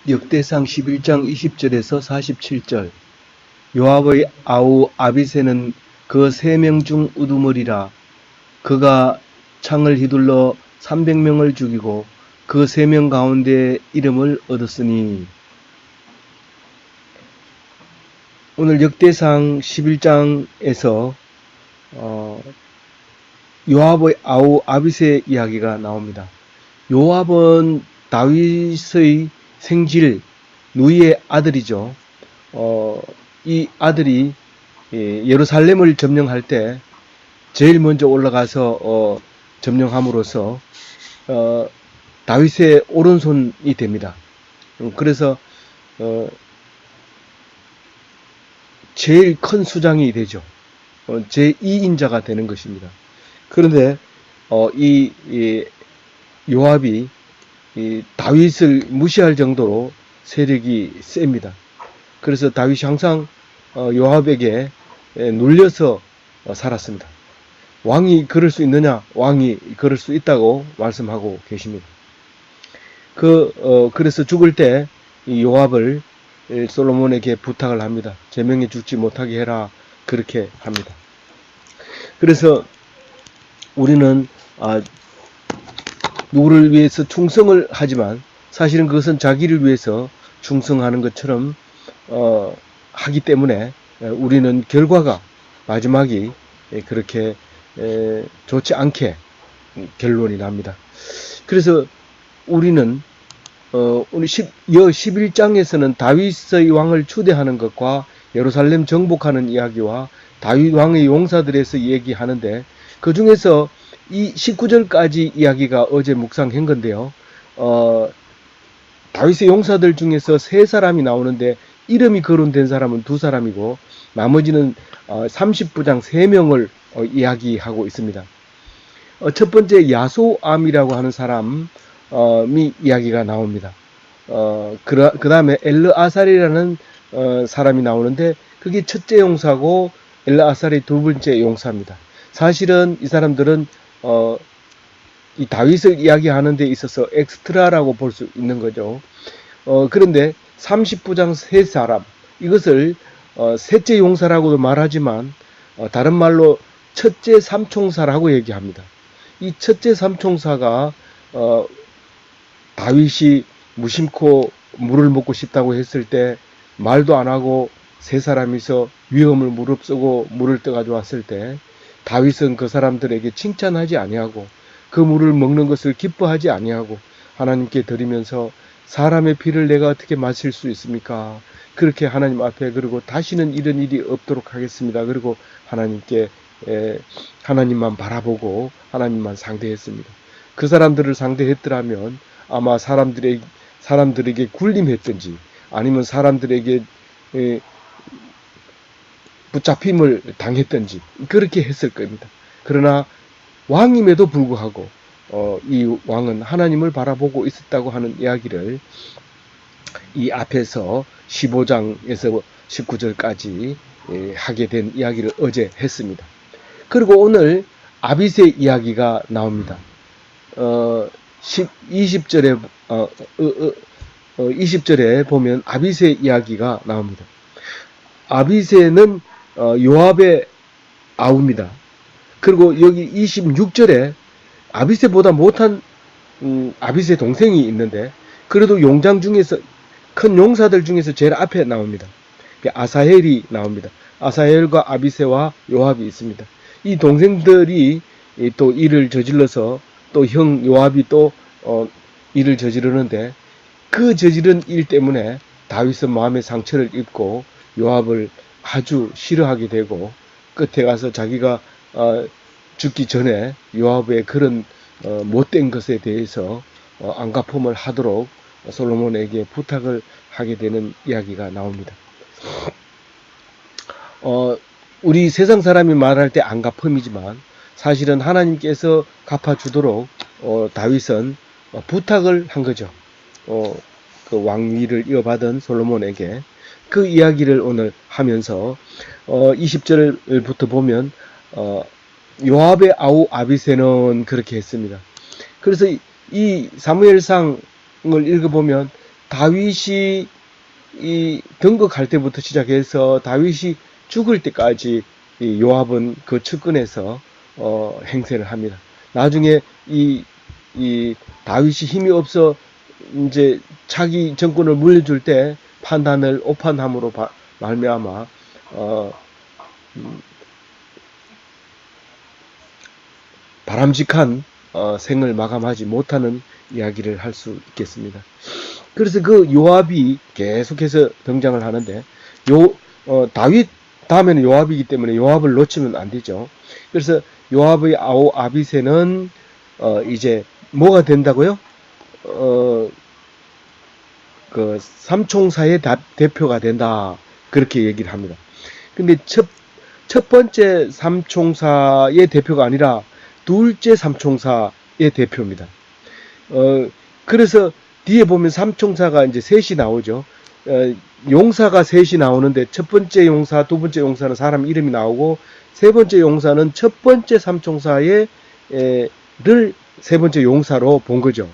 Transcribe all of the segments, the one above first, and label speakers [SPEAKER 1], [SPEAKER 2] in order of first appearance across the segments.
[SPEAKER 1] 역대상 11장 20절에서 47절. 요압의 아우 아비새는 그 3명 중 우두머리라. 그가 창을 휘둘러 300명을 죽이고 그 3명 가운데 이름을 얻었으니. 오늘 역대상 11장에서 요압의 아우 아비새 이야기가 나옵니다. 요압은 다윗의 생질 누이의 아들이죠. 이 아들이 예루살렘을 점령할 때 제일 먼저 올라가서 점령함으로써 다윗의 오른손이 됩니다. 그래서 제일 큰 수장이 되죠. 제2인자가 되는 것입니다. 그런데 이 요압이 이 다윗을 무시할 정도로 세력이 셉니다. 그래서 다윗이 항상 요압에게 눌려서 살았습니다. 왕이 그럴 수 있느냐? 왕이 그럴 수 있다고 말씀하고 계십니다. 그래서 죽을 때 이 요압을 솔로몬에게 부탁을 합니다. 제명에 죽지 못하게 해라. 그렇게 합니다. 그래서 우리는 누구를 위해서 충성을 하지만 사실은 그것은 자기를 위해서 충성하는 것처럼 하기 때문에 우리는 결과가 마지막이 그렇게 좋지 않게 결론이 납니다. 그래서 우리는 오늘 11장에서는 다윗의 왕을 추대하는 것과 예루살렘 정복하는 이야기와 다윗 왕의 용사들에서 얘기하는데, 그 중에서 이 19절까지 이야기가 어제 묵상한 건데요. 다윗의 용사들 중에서 3사람이 나오는데 이름이 거론된 사람은 2사람이고 나머지는 30부장 3명을 이야기하고 있습니다. 첫 번째 야소암이라고 하는 사람이 이야기가 나옵니다. 그 다음에 엘르아살이라는 사람이 나오는데 그게 첫째 용사고 엘르아살이 2번째 용사입니다. 사실은 이 사람들은 이 다윗을 이야기하는 데 있어서 엑스트라라고 볼 수 있는 거죠. 그런데 30부장 3사람, 이것을 셋째 용사라고도 말하지만 다른 말로 첫째 삼총사라고 얘기합니다. 이 첫째 삼총사가 다윗이 무심코 물을 먹고 싶다고 했을 때 말도 안 하고 3사람이서 위험을 무릅쓰고 물을 떠가지고 왔을 때 다윗은 그 사람들에게 칭찬하지 아니하고 그 물을 먹는 것을 기뻐하지 아니하고 하나님께 드리면서 사람의 피를 내가 어떻게 마실 수 있습니까? 그렇게 하나님 앞에, 그리고 다시는 이런 일이 없도록 하겠습니다. 그리고 하나님께 하나님만 바라보고 하나님만 상대했습니다. 그 사람들을 상대했더라면 아마 사람들에게 굴림했든지 아니면 사람들에게 붙잡힘을 당했든지 그렇게 했을 겁니다. 그러나 왕임에도 불구하고 이 왕은 하나님을 바라보고 있었다고 하는 이야기를 이 앞에서 15장에서 19절까지 하게 된 이야기를 어제 했습니다. 그리고 오늘 아비새 이야기가 나옵니다. 20절에 20절에 보면 아비새 이야기가 나옵니다. 아비새는 요압의 아우입니다. 그리고 여기 26절에 아비새보다 못한 아비새 동생이 있는데 그래도 용장 중에서 큰 용사들 중에서 제일 앞에 나옵니다. 아사헬이 나옵니다. 아사헬과 아비새와 요압이 있습니다. 이 동생들이 또 일을 저질러서 또 형 요압이 또 일을 저지르는데 그 저지른 일 때문에 다윗은 마음의 상처를 입고 요압을 아주 싫어하게 되고 끝에 가서 자기가 죽기 전에 요압의 그런 못된 것에 대해서 안갚음을 하도록 솔로몬에게 부탁을 하게 되는 이야기가 나옵니다. 우리 세상 사람이 말할 때 안갚음이지만 사실은 하나님께서 갚아주도록 다윗은 부탁을 한 거죠. 그 왕위를 이어받은 솔로몬에게 그 이야기를 오늘 하면서 20절부터 보면 요압의 아우 아비새는 그렇게 했습니다. 그래서 이 사무엘상을 읽어보면 다윗이 이 등극할 때부터 시작해서 다윗이 죽을 때까지 이 요압은 그 측근에서 행세를 합니다. 나중에 이 다윗이 힘이 없어 이제 자기 정권을 물려줄 때 판단을 오판함으로 말미암아 바람직한 생을 마감하지 못하는 이야기를 할 수 있겠습니다. 그래서 그 요압이 계속해서 등장을 하는데 다윗 다음에는 요압이기 때문에 요압을 놓치면 안 되죠. 그래서 요압의 아우 아비새는 이제 뭐가 된다고요? 그 삼총사의 대표가 된다. 그렇게 얘기를 합니다. 근데 첫 번째 삼총사의 대표가 아니라 둘째 삼총사의 대표입니다. 그래서 뒤에 보면 삼총사가 이제 셋이 나오죠. 용사가 셋이 나오는데 첫 번째 용사, 두 번째 용사는 사람 이름이 나오고 세 번째 용사는 첫 번째 삼총사의 를 세 번째 용사로 본 거죠.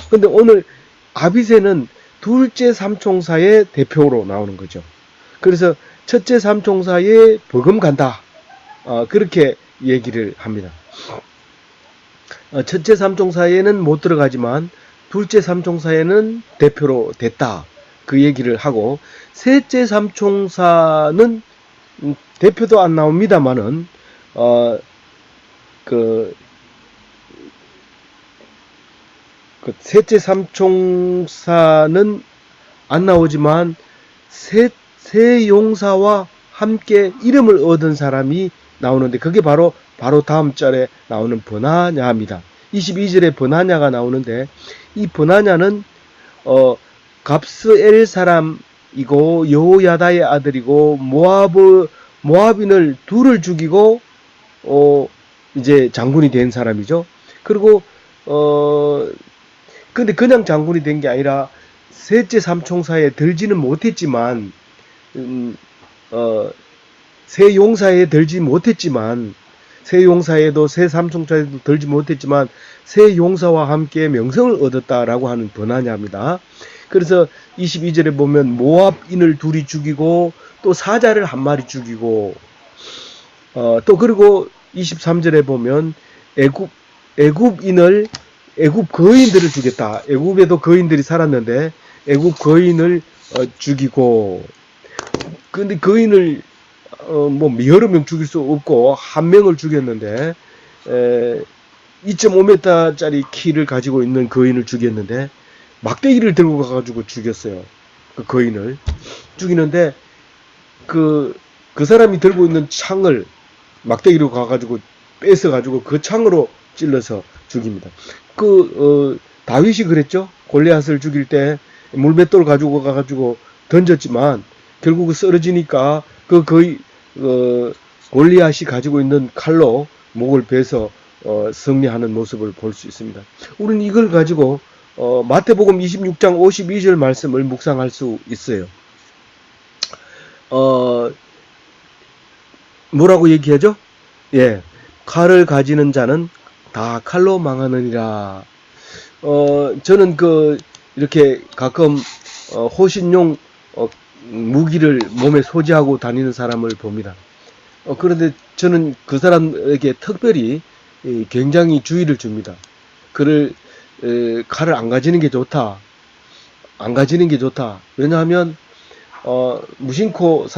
[SPEAKER 1] 근데 오늘 아비새는 둘째 삼총사의 대표로 나오는 거죠. 그래서 첫째 삼총사의 버금간다. 그렇게 얘기를 합니다. 첫째 삼총사에는 못 들어가지만 둘째 삼총사에는 대표로 됐다. 그 얘기를 하고 셋째 삼총사는 대표도 안 나옵니다만은 그 셋째 삼총사는 안 나오지만 세 용사와 함께 이름을 얻은 사람이 나오는데 그게 바로 다음 절에 나오는 버나냐입니다. 22절에 버나냐가 나오는데 이 버나냐는 갑스엘 사람이고 여호야다의 아들이고 모압인을 둘을 죽이고 이제 장군이 된 사람이죠. 그리고 근데 그냥 장군이 된 게 아니라 셋째 삼총사에 들지는 못했지만 세 용사에 들지 못했지만 세 용사에도 세 삼총사에도 들지 못했지만 세 용사와 함께 명성을 얻었다라고 하는 버나냐입니다. 그래서 22절에 보면 모압인을 둘이 죽이고 또 사자를 한 마리 죽이고 또 그리고 23절에 보면 애굽 거인들을 죽였다. 애굽에도 거인들이 살았는데 애굽 거인을 죽이고 근데 거인을 뭐 여러 명 죽일 수 없고 한 명을 죽였는데 2.5m짜리 키를 가지고 있는 거인을 죽였는데 막대기를 들고 가가지고 죽였어요. 그 거인을 죽이는데 그 사람이 들고 있는 창을 막대기로 가가지고 뺏어가지고 그 창으로 찔러서 죽입니다. 다윗이 그랬죠. 골리앗을 죽일 때 물맷돌 가지고 가가지고 던졌지만 결국 쓰러지니까 골리앗이 가지고 있는 칼로 목을 베서 승리하는 모습을 볼 수 있습니다. 우리는 이걸 가지고 마태복음 26장 52절 말씀을 묵상할 수 있어요. 뭐라고 얘기하죠? 예, 칼을 가지는 자는 다 칼로 망하느니라. 저는 이렇게 가끔 호신용 무기를 몸에 소지하고 다니는 사람을 봅니다. 그런데 저는 그 사람에게 특별히 굉장히 주의를 줍니다. 칼을 안 가지는 게 좋다. 안 가지는 게 좋다. 왜냐하면 무심코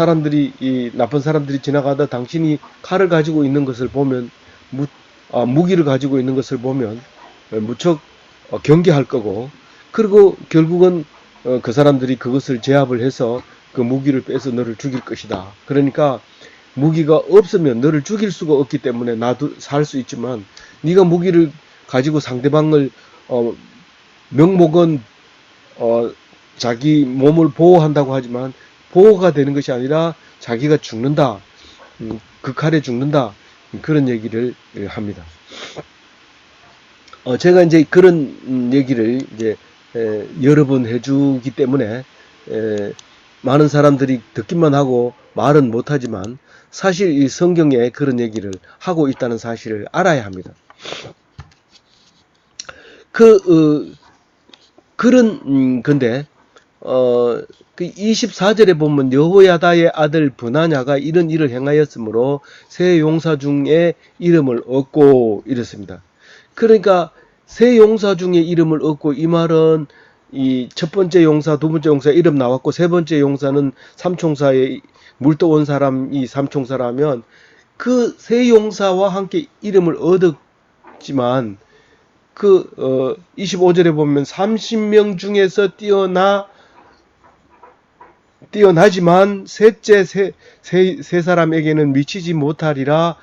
[SPEAKER 1] 나쁜 사람들이 지나가다 당신이 칼을 가지고 있는 것을 보면 무기를 가지고 있는 것을 보면 무척 경계할 거고 그리고 결국은 그 사람들이 그것을 제압을 해서 그 무기를 빼서 너를 죽일 것이다. 그러니까 무기가 없으면 너를 죽일 수가 없기 때문에 나도 살 수 있지만 네가 무기를 가지고 상대방을 명목은 자기 몸을 보호한다고 하지만 보호가 되는 것이 아니라 자기가 죽는다. 그 칼에 죽는다. 그런 얘기를 합니다. 제가 이제 그런 얘기를 이제 여러 번 해주기 때문에 많은 사람들이 듣기만 하고 말은 못하지만 사실 이 성경에 그런 얘기를 하고 있다는 사실을 알아야 합니다. 근데 그 24절에 보면 여호야다의 아들 브나냐가 이런 일을 행하였으므로 세 용사 중에 이름을 얻고 이랬습니다. 그러니까 세 용사 중에 이름을 얻고, 이 말은 이 첫 번째 용사, 두 번째 용사 이름 나왔고, 세 번째 용사는 삼총사에 물떠온 사람이 삼총사라면 그 세 용사와 함께 이름을 얻었지만, 25절에 보면 30명 중에서 뛰어나지만 셋째 세 사람에게는 미치지 못하리라,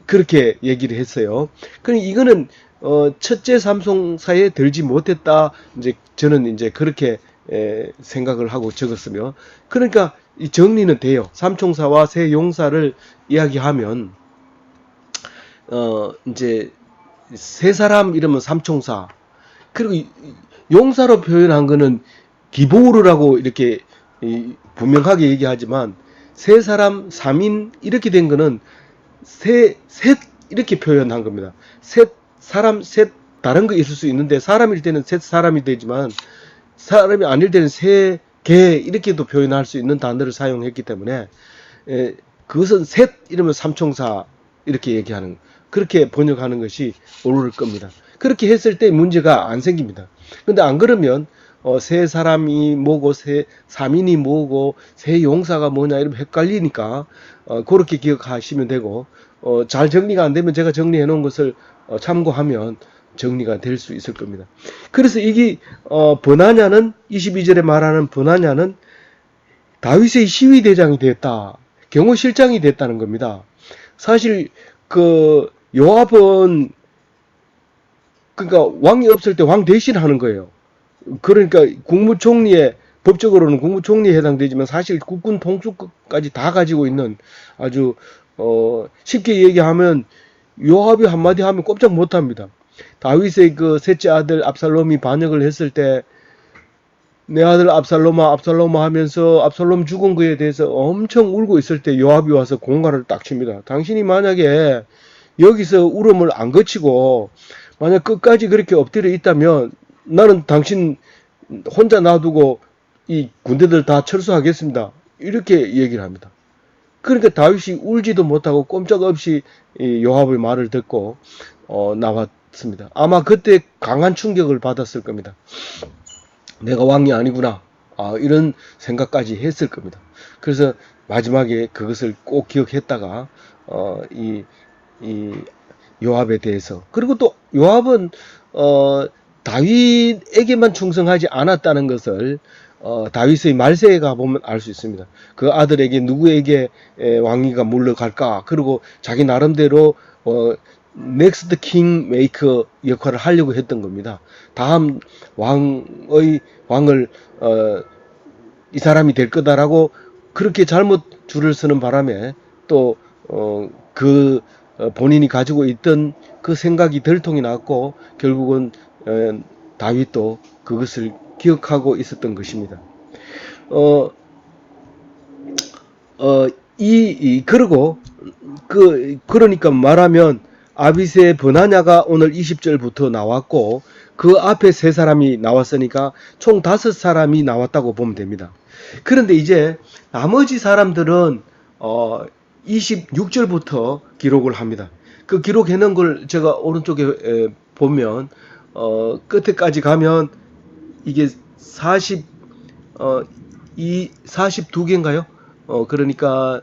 [SPEAKER 1] 그렇게 얘기를 했어요. 그러니까 이거는 첫째 삼총사에 들지 못했다. 이제 저는 이제 그렇게 생각을 하고 적었으며, 그러니까 이 정리는 돼요. 삼총사와 세 용사를 이야기하면 이제 세 사람 이름은 삼총사, 그리고 용사로 표현한 거는 기보르라고 이렇게 분명하게 얘기하지만, 세 사람 3인 이렇게 된 거는 셋 이렇게 표현한 겁니다. 셋 사람, 셋 다른 거 있을 수 있는데, 사람일 때는 셋 사람이 되지만 사람이 아닐 때는 세 개 이렇게도 표현할 수 있는 단어를 사용했기 때문에 그것은 셋 이러면 삼총사 이렇게 얘기하는, 그렇게 번역하는 것이 옳을 겁니다. 그렇게 했을 때 문제가 안 생깁니다. 근데 안 그러면 세 사람이 뭐고 세 3인이 뭐고 세 용사가 뭐냐 이러면 헷갈리니까 그렇게 기억하시면 되고, 잘 정리가 안 되면 제가 정리해 놓은 것을 참고하면 정리가 될 수 있을 겁니다. 그래서 이게 버나냐는 22절에 말하는 버나냐는 다윗의 시위대장이 됐다, 경호실장이 됐다는 겁니다. 사실 그 요압은 그러니까 왕이 없을 때 왕 대신하는 거예요. 그러니까 국무총리에, 법적으로는 국무총리에 해당되지만 사실 국군 통수까지 다 가지고 있는, 아주 쉽게 얘기하면 요압이 한마디 하면 꼼짝 못합니다. 다윗의 그 셋째 아들 압살롬이 반역을 했을 때 내 아들 압살롬아 압살롬아 하면서 압살롬 죽은 거에 대해서 엄청 울고 있을 때 요압이 와서 공갈을 딱 칩니다. 당신이 만약에 여기서 울음을 안 거치고 만약 끝까지 그렇게 엎드려 있다면 나는 당신 혼자 놔두고 이 군대들 다 철수하겠습니다, 이렇게 얘기를 합니다. 그러니까 다윗이 울지도 못하고 꼼짝없이 요압의 말을 듣고 나왔습니다. 아마 그때 강한 충격을 받았을 겁니다. 내가 왕이 아니구나, 이런 생각까지 했을 겁니다. 그래서 마지막에 그것을 꼭 기억했다가 이 요압에 대해서, 그리고 또 요압은 다윗에게만 충성하지 않았다는 것을 다윗의 말세에 가보면 알 수 있습니다. 그 아들에게 누구에게 왕위가 물러갈까, 그리고 자기 나름대로 넥스트 킹 메이커 역할을 하려고 했던 겁니다. 다음 왕을 이 사람이 될 거다라고 그렇게 잘못 줄을 서는 바람에 또 본인이 가지고 있던 그 생각이 들통이 났고, 결국은 다윗도 그것을 기억하고 있었던 것입니다. 그리고 그러니까 말하면 아비새 버나냐가 오늘 20절부터 나왔고, 그 앞에 세 사람이 나왔으니까 총 5사람이 나왔다고 보면 됩니다. 그런데 이제 나머지 사람들은 26절부터 기록을 합니다. 그 기록해 놓은 걸 제가 오른쪽에 보면 끝에까지 가면 이게 42개인가요? 그러니까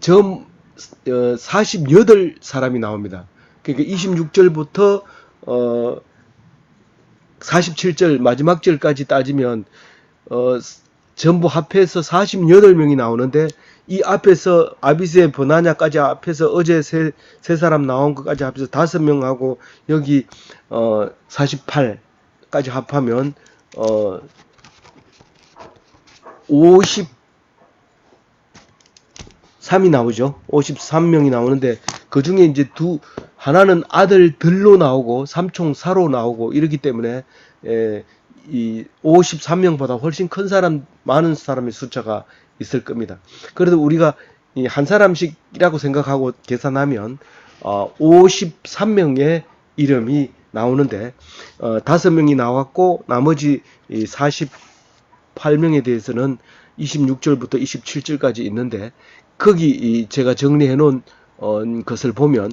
[SPEAKER 1] 48사람이 나옵니다. 그러니까 26절부터 47절 마지막 절까지 따지면 전부 합해서 48명이 나오는데, 이 앞에서 아비새 버나냐까지 앞에서 어제 세 사람 나온 것까지 합해서 5명하고 여기 48까지 합하면 53이 나오죠. 53명이 나오는데, 그 중에 이제 하나는 아들들로 나오고 삼총사로 나오고 이렇기 때문에 이 53명보다 훨씬 큰 사람, 많은 사람의 숫자가 있을 겁니다. 그래도 우리가 한 사람씩이라고 생각하고 계산하면 53명의 이름이 나오는데 5명이 나왔고 나머지 이 48명에 대해서는 26절부터 27절까지 있는데 거기 제가 정리해 놓은 것을 보면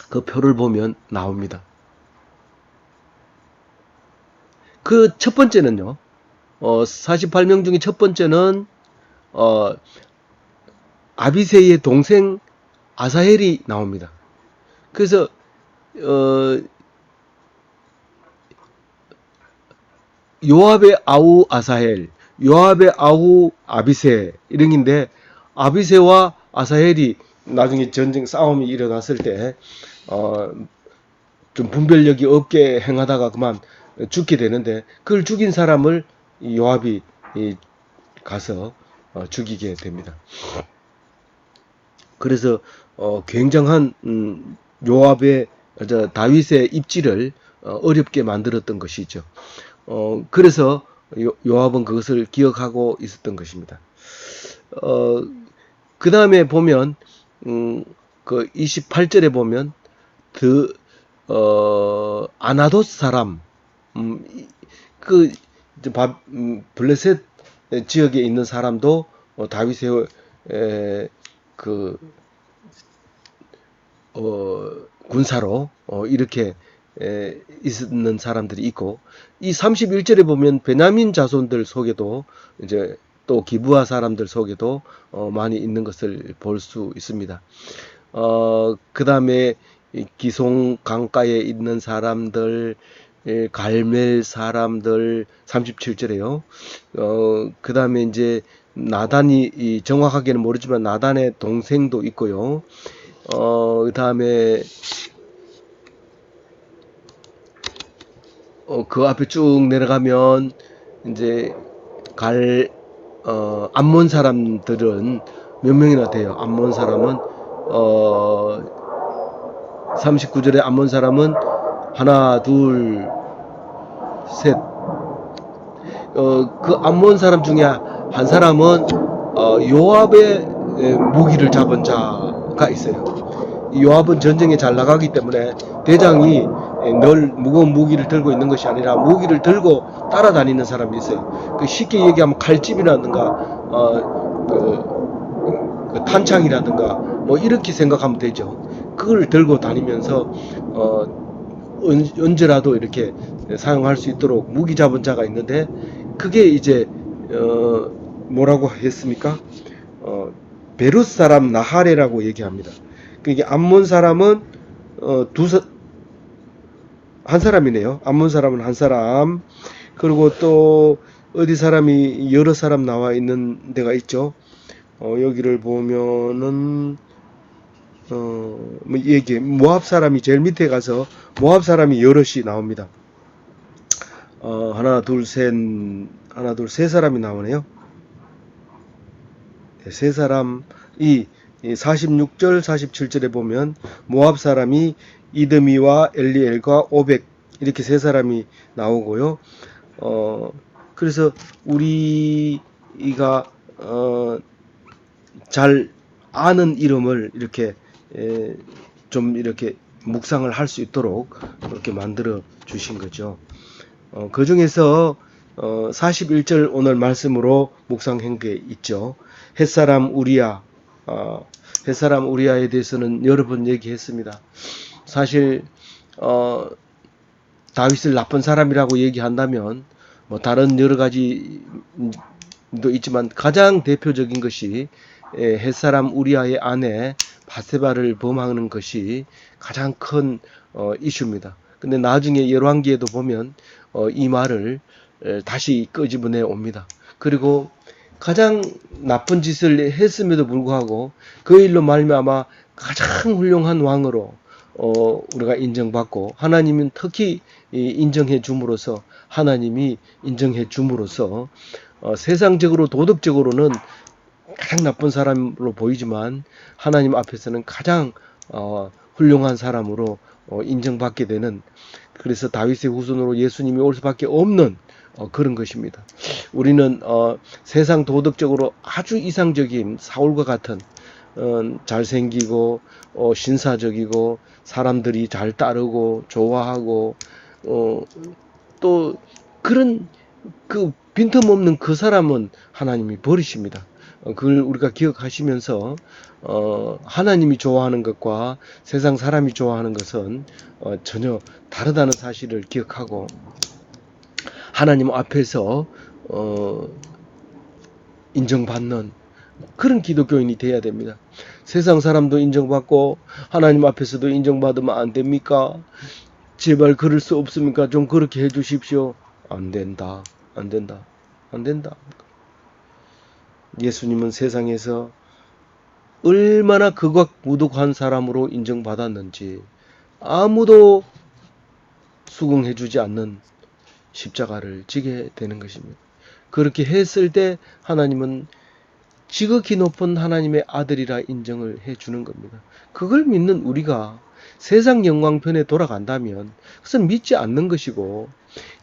[SPEAKER 1] 그 표를 보면 나옵니다. 그 첫 번째는요. 48명 중에 첫 번째는 아비새의 동생 아사헬이 나옵니다. 그래서 요압의 아우 아사헬, 요압의 아우 아비새 이런인데 아비새와 아사헬이 나중에 전쟁 싸움이 일어났을 때 좀 분별력이 없게 행하다가 그만 죽게 되는데 그걸 죽인 사람을 요압이 가서 죽이게 됩니다. 그래서 굉장한 요압의 다윗의 입지를 어렵게 만들었던 것이죠. 그래서 요압은 그것을 기억하고 있었던 것입니다. 그 다음에 보면 그 28절에 보면 아나돗 사람 그 블레셋 지역에 있는 사람도 다윗의 군사로 이렇게 있는 사람들이 있고 이 31절에 보면 베냐민 자손들 속에도 이제 또 기브아 사람들 속에도 많이 있는 것을 볼 수 있습니다. 그 다음에 기송 강가에 있는 사람들, 갈멜 사람들 37절에요. 그 다음에 이제 나단이 정확하게는 모르지만 나단의 동생도 있고요. 그 다음에 그 앞에 쭉 내려가면 이제 암몬 사람들은 몇 명이나 돼요. 암몬 사람은 39절에 암몬 사람은 하나, 둘, 셋. 그 암몬 사람 중에 한 사람은 요압의 무기를 잡은 자가 있어요. 요압은 전쟁에 잘 나가기 때문에 대장이 늘 무거운 무기를 들고 있는 것이 아니라 무기를 들고 따라다니는 사람이 있어요. 그 쉽게 얘기하면 칼집이라든가 그 탄창이라든가 뭐 이렇게 생각하면 되죠. 그걸 들고 다니면서 언제라도 이렇게 사용할 수 있도록 무기 잡은 자가 있는데 그게 이제 뭐라고 했습니까? 베룻 사람 나하레라고 얘기합니다. 그게 암몬 사람은 한 사람이네요. 암몬 사람은 한 사람. 그리고 또 어디 사람이 여러 사람 나와 있는 데가 있죠. 여기를 보면은 뭐 얘기 모압 사람이 제일 밑에 가서 모압 사람이 여럿이 나옵니다. 하나 둘 세 사람이 나오네요. 네, 세 사람이 46절 47절에 보면 모압 사람이 이드미와 엘리엘과 오벡 이렇게 세 사람이 나오고요. 그래서 우리가 잘 아는 이름을 이렇게 좀 이렇게 묵상을 할 수 있도록 그렇게 만들어 주신 거죠. 그 중에서 41절 오늘 말씀으로 묵상한 게 있죠. 햇사람 우리야. 햇사람 우리야에 대해서는 여러 번 얘기했습니다. 사실 다윗을 나쁜 사람이라고 얘기한다면 뭐 다른 여러 가지도 있지만 가장 대표적인 것이 햇사람 우리야의 아내 바세바를 범하는 것이 가장 큰 이슈입니다. 근데 나중에 열왕기에도 보면 이 말을 다시 끄집어내 옵니다. 그리고 가장 나쁜 짓을 했음에도 불구하고 그 일로 말미암아 가장 훌륭한 왕으로 우리가 인정받고 하나님은 특히 인정해 줌으로써 하나님이 인정해 줌으로써 세상적으로 도덕적으로는 가장 나쁜 사람으로 보이지만 하나님 앞에서는 가장 훌륭한 사람으로 인정받게 되는 그래서 다윗의 후손으로 예수님이 올 수밖에 없는 그런 것입니다. 우리는 세상 도덕적으로 아주 이상적인 사울과 같은 잘생기고 신사적이고 사람들이 잘 따르고 좋아하고 또 그런 그 빈틈없는 그 사람은 하나님이 버리십니다. 그걸 우리가 기억하시면서 하나님이 좋아하는 것과 세상 사람이 좋아하는 것은 전혀 다르다는 사실을 기억하고 하나님 앞에서 인정받는 그런 기독교인이 돼야 됩니다. 세상 사람도 인정받고 하나님 앞에서도 인정받으면 안 됩니까? 제발 그럴 수 없습니까? 좀 그렇게 해주십시오. 안 된다. 안 된다. 안 된다. 예수님은 세상에서 얼마나 극악무도한 사람으로 인정받았는지 아무도 수긍해주지 않는 십자가를 지게 되는 것입니다. 그렇게 했을 때 하나님은 지극히 높은 하나님의 아들이라 인정을 해주는 겁니다. 그걸 믿는 우리가 세상 영광편에 돌아간다면 그것은 믿지 않는 것이고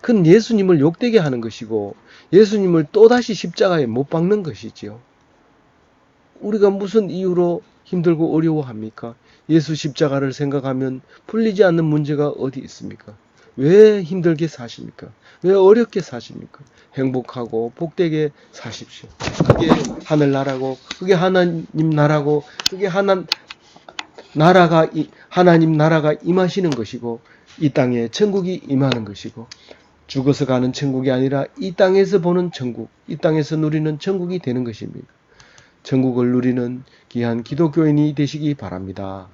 [SPEAKER 1] 그건 예수님을 욕되게 하는 것이고 예수님을 또다시 십자가에 못 박는 것이지요. 우리가 무슨 이유로 힘들고 어려워합니까? 예수 십자가를 생각하면 풀리지 않는 문제가 어디 있습니까? 왜 힘들게 사십니까? 왜 어렵게 사십니까? 행복하고 복되게 사십시오. 그게 하늘나라고, 그게 하나님 나라고, 그게 하나님 나라가 임하시는 것이고, 이 땅에 천국이 임하는 것이고, 죽어서 가는 천국이 아니라 이 땅에서 보는 천국, 이 땅에서 누리는 천국이 되는 것입니다. 천국을 누리는 귀한 기독교인이 되시기 바랍니다.